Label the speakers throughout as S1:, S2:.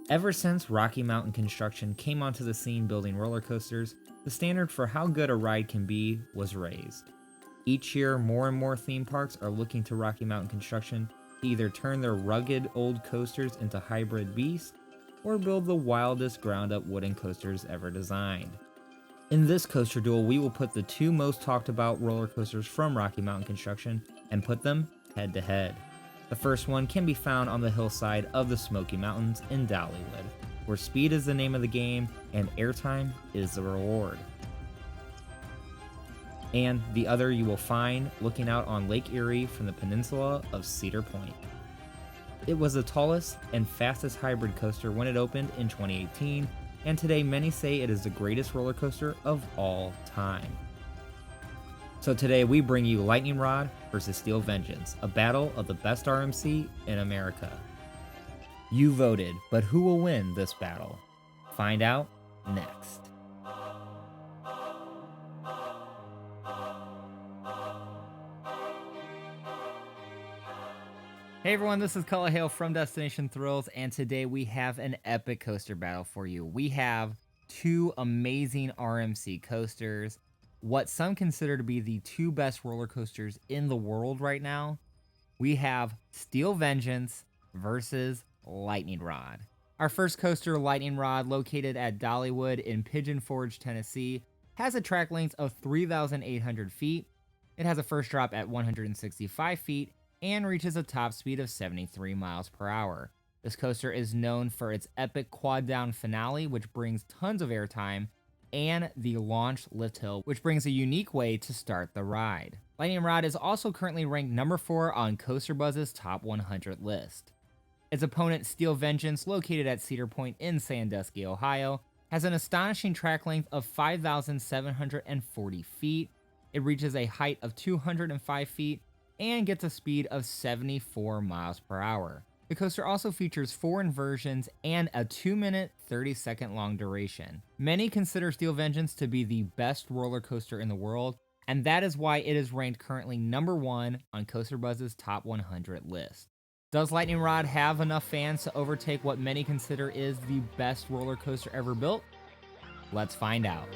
S1: Ever since Rocky Mountain Construction came onto the scene building roller coasters, the standard for how good a ride can be was raised. Each year, more and more theme parks are looking to Rocky Mountain Construction to either turn their rugged old coasters into hybrid beasts or build the wildest ground-up wooden coasters ever designed. In this coaster duel, we will put the two most talked about roller coasters from Rocky Mountain Construction and put them head to head. The first one can be found on the hillside of the Smoky Mountains in Dollywood, where speed is the name of the game and airtime is the reward. And the other you will find looking out on Lake Erie from the peninsula of Cedar Point. It was the tallest and fastest hybrid coaster when it opened in 2018, and today many say it is the greatest roller coaster of all time. So today we bring you Lightning Rod versus Steel Vengeance, a battle of the best RMC in America. You voted, but who will win this battle? Find out next. Hey everyone, this is Cullah Hale from Destination Thrills, and today we have an epic coaster battle for you. We have two amazing RMC coasters, what some consider to be the two best roller coasters in the world right now. We have Steel Vengeance versus Lightning Rod. Our first coaster, Lightning Rod, located at Dollywood in Pigeon Forge, Tennessee, has a track length of 3,800 feet. It has a first drop at 165 feet and reaches a top speed of 73 miles per hour. This coaster is known for its epic quad down finale, which brings tons of airtime, and the launch lift hill, which brings a unique way to start the ride. Lightning Rod is also currently ranked number 4 on Coaster Buzz's top 100 list. Its opponent, Steel Vengeance, located at Cedar Point in Sandusky, Ohio, has an astonishing track length of 5,740 feet. It reaches a height of 205 feet and gets a speed of 74 miles per hour. The coaster also features 4 inversions and a 2-minute, 30-second long duration. Many consider Steel Vengeance to be the best roller coaster in the world, and that is why it is ranked currently number 1 on Coaster Buzz's top 100 list. Does Lightning Rod have enough fans to overtake what many consider is the best roller coaster ever built? Let's find out.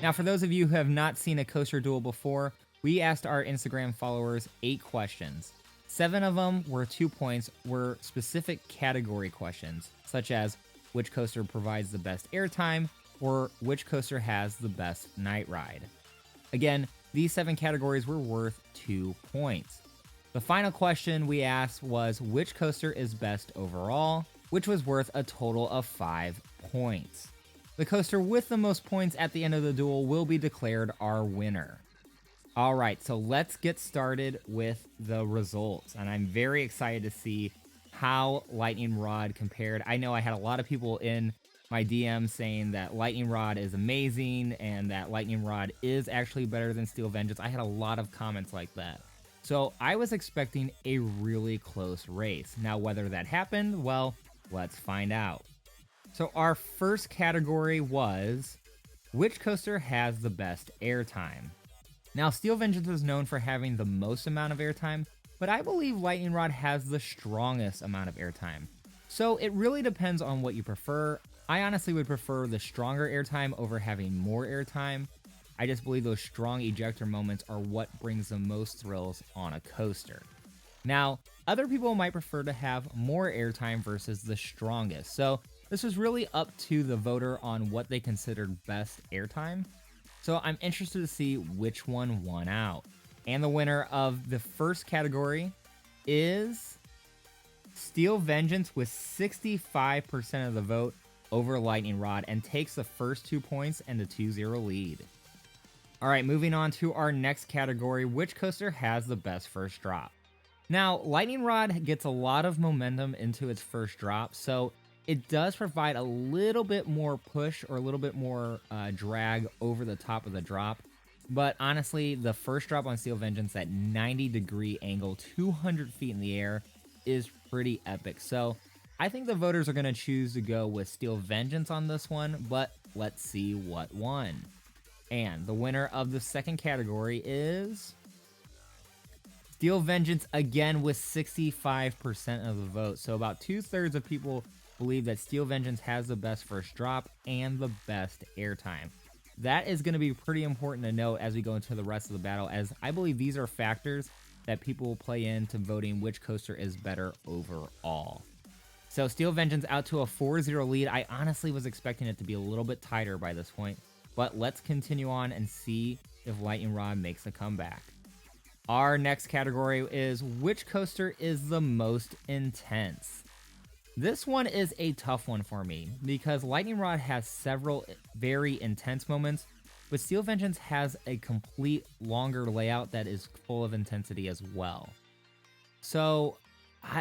S1: Now, for those of you who have not seen a coaster duel before, we asked our Instagram followers 8 questions. 7 of them were 2 points, were specific category questions, such as which coaster provides the best airtime or which coaster has the best night ride. Again, these 7 categories were worth 2 points. The final question we asked was which coaster is best overall, which was worth a total of 5 points. The coaster with the most points at the end of the duel will be declared our winner. Alright, so let's get started with the results, and I'm very excited to see how Lightning Rod compared. I know I had a lot of people in my DM saying that Lightning Rod is amazing and that Lightning Rod is actually better than Steel Vengeance. I had a lot of comments like that. So I was expecting a really close race. Now, whether that happened, well, let's find out. So our first category was which coaster has the best airtime? Now, Steel Vengeance is known for having the most amount of airtime, but I believe Lightning Rod has the strongest amount of airtime. So it really depends on what you prefer. I honestly would prefer the stronger airtime over having more airtime. I just believe those strong ejector moments are what brings the most thrills on a coaster. Now, other people might prefer to have more airtime versus the strongest. So this was really up to the voter on what they considered best airtime. So I'm interested to see which one won out. And the winner of the first category is Steel Vengeance with 65% of the vote over Lightning Rod and takes the first 2 points and the 2-0 lead. Alright, moving on to our next category, which coaster has the best first drop? Now, Lightning Rod gets a lot of momentum into its first drop, so it does provide a little bit more push or a little bit more drag over the top of the drop. But honestly, the first drop on Steel Vengeance at 90-degree angle, 200 feet in the air, is pretty epic. So I think the voters are going to choose to go with Steel Vengeance on this one, but let's see what won. And the winner of the second category is Steel Vengeance again with 65% of the vote. So about 2/3 of people believe that Steel Vengeance has the best first drop and the best airtime. That is going to be pretty important to note as we go into the rest of the battle, as I believe these are factors that people will play into voting which coaster is better overall. So Steel Vengeance out to a 4-0 lead. I honestly was expecting it to be a little bit tighter by this point, but let's continue on and see if Lightning Rod makes a comeback. Our next category is which coaster is the most intense. This one is a tough one for me because Lightning Rod has several very intense moments, but Steel Vengeance has a complete longer layout that is full of intensity as well. So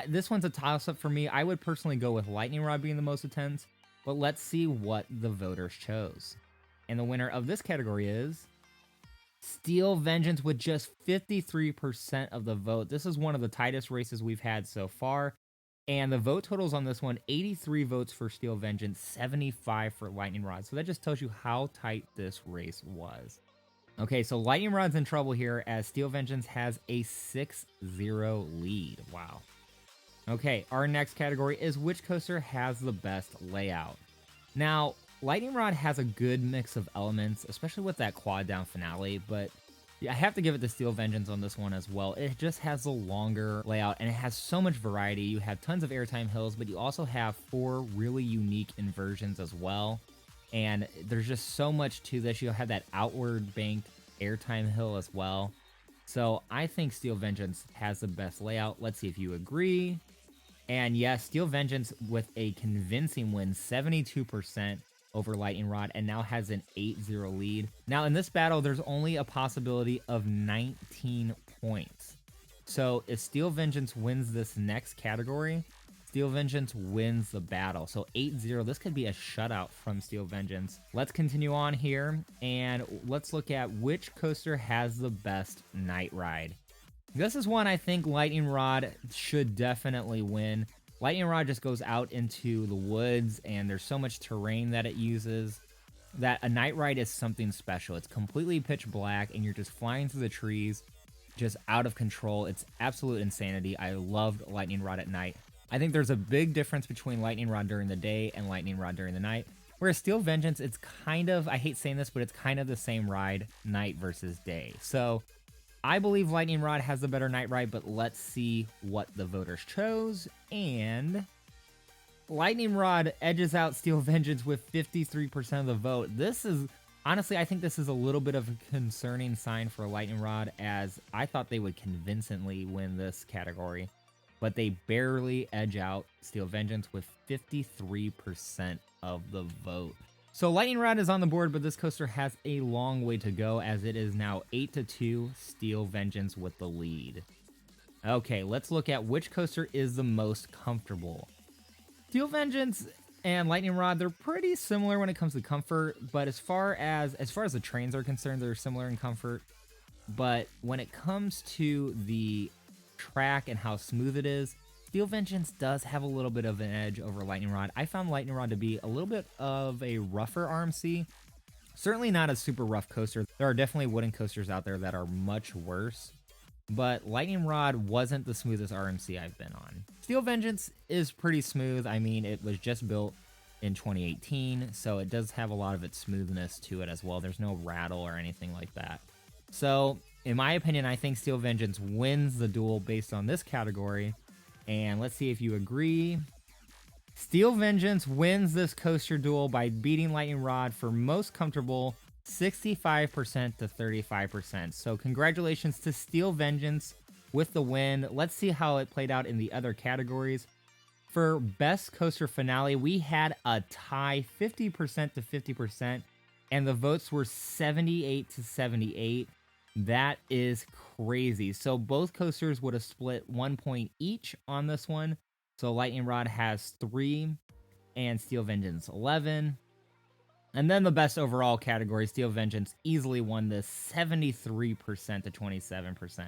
S1: this one's a toss-up for me. I would personally go with Lightning Rod being the most intense, but let's see what the voters chose. And the winner of this category is Steel Vengeance with just 53% of the vote. This is one of the tightest races we've had so far. And the vote totals on this one, 83 votes for Steel Vengeance, 75 for Lightning Rod. So that just tells you how tight this race was. Okay, so Lightning Rod's in trouble here as Steel Vengeance has a 6-0 lead. Wow. Okay, our next category is which coaster has the best layout. Now, Lightning Rod has a good mix of elements, especially with that quad down finale, but I have to give it to Steel Vengeance on this one as well. It just has a longer layout and it has so much variety. You have tons of airtime hills, but you also have 4 really unique inversions as well. And there's just so much to this. You'll have that outward banked airtime hill as well. So I think Steel Vengeance has the best layout. Let's see if you agree. And yes, Steel Vengeance with a convincing win, 72% over Lightning Rod, and now has an 8-0 lead. Now in this battle, there's only a possibility of 19 points. So if Steel Vengeance wins this next category, Steel Vengeance wins the battle. So 8-0, this could be a shutout from Steel Vengeance. Let's continue on here, and let's look at which coaster has the best night ride. This is one I think Lightning Rod should definitely win. Lightning Rod just goes out into the woods, and there's so much terrain that it uses that a night ride is something special. It's completely pitch black, and you're just flying through the trees, just out of control. It's absolute insanity. I loved Lightning Rod at night. I think there's a big difference between Lightning Rod during the day and Lightning Rod during the night. Whereas Steel Vengeance, it's kind of, I hate saying this, but it's kind of the same ride, night versus day. So I believe Lightning Rod has the better night ride, but let's see what the voters chose. And Lightning Rod edges out Steel Vengeance with 53% of the vote. This is, honestly, I think this is a little bit of a concerning sign for Lightning Rod, as I thought they would convincingly win this category, but they barely edge out Steel Vengeance with 53% of the vote. So Lightning Rod is on the board, but this coaster has a long way to go, as it is now 8-2, Steel Vengeance with the lead. Okay, let's look at which coaster is the most comfortable. Steel Vengeance and Lightning Rod, they're pretty similar when it comes to comfort, but as far as the trains are concerned, they're similar in comfort. But when it comes to the track and how smooth it is, Steel Vengeance does have a little bit of an edge over Lightning Rod. I found Lightning Rod to be a little bit of a rougher RMC. Certainly not a super rough coaster. There are definitely wooden coasters out there that are much worse, but Lightning Rod wasn't the smoothest RMC I've been on. Steel Vengeance is pretty smooth. I mean, it was just built in 2018, so it does have a lot of its smoothness to it as well. There's no rattle or anything like that. So, in my opinion, I think Steel Vengeance wins the duel based on this category. And let's see if you agree. Steel Vengeance wins this coaster duel by beating Lightning Rod for most comfortable, 65% to 35%. So congratulations to Steel Vengeance with the win. Let's see how it played out in the other categories. For best coaster finale, we had a tie, 50% to 50%, and the votes were 78 to 78. That is crazy. So both coasters would have split 1 point each on this one. So Lightning Rod has 3 and Steel Vengeance 11. And then the best overall category, Steel Vengeance easily won this, 73% to 27%.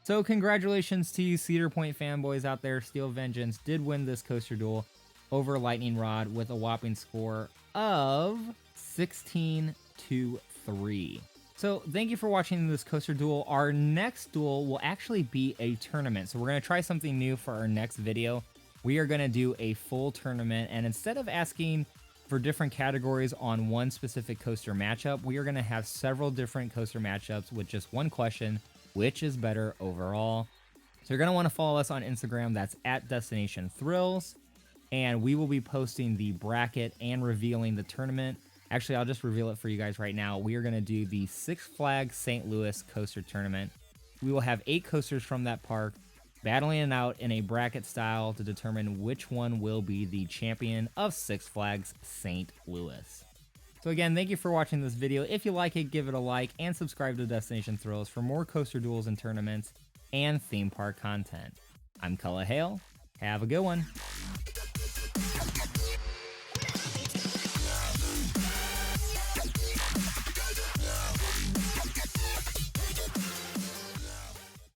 S1: So congratulations to you Cedar Point fanboys out there. Steel Vengeance did win this coaster duel over Lightning Rod with a whopping score of 16 to 3. So thank you for watching this coaster duel. Our next duel will actually be a tournament. So we're going to try something new for our next video. We are going to do a full tournament, and instead of asking for different categories on one specific coaster matchup, we are going to have several different coaster matchups with just one question: which is better overall? So you're going to want to follow us on Instagram. That's at Destination Thrills. And we will be posting the bracket and revealing the tournament. Actually, I'll just reveal it for you guys right now. We are going to do the Six Flags St. Louis Coaster Tournament. We will have 8 coasters from that park, battling it out in a bracket style to determine which one will be the champion of Six Flags St. Louis. So again, thank you for watching this video. If you like it, give it a like and subscribe to Destination Thrills for more coaster duels and tournaments and theme park content. I'm Cullah Hale. Have a good one.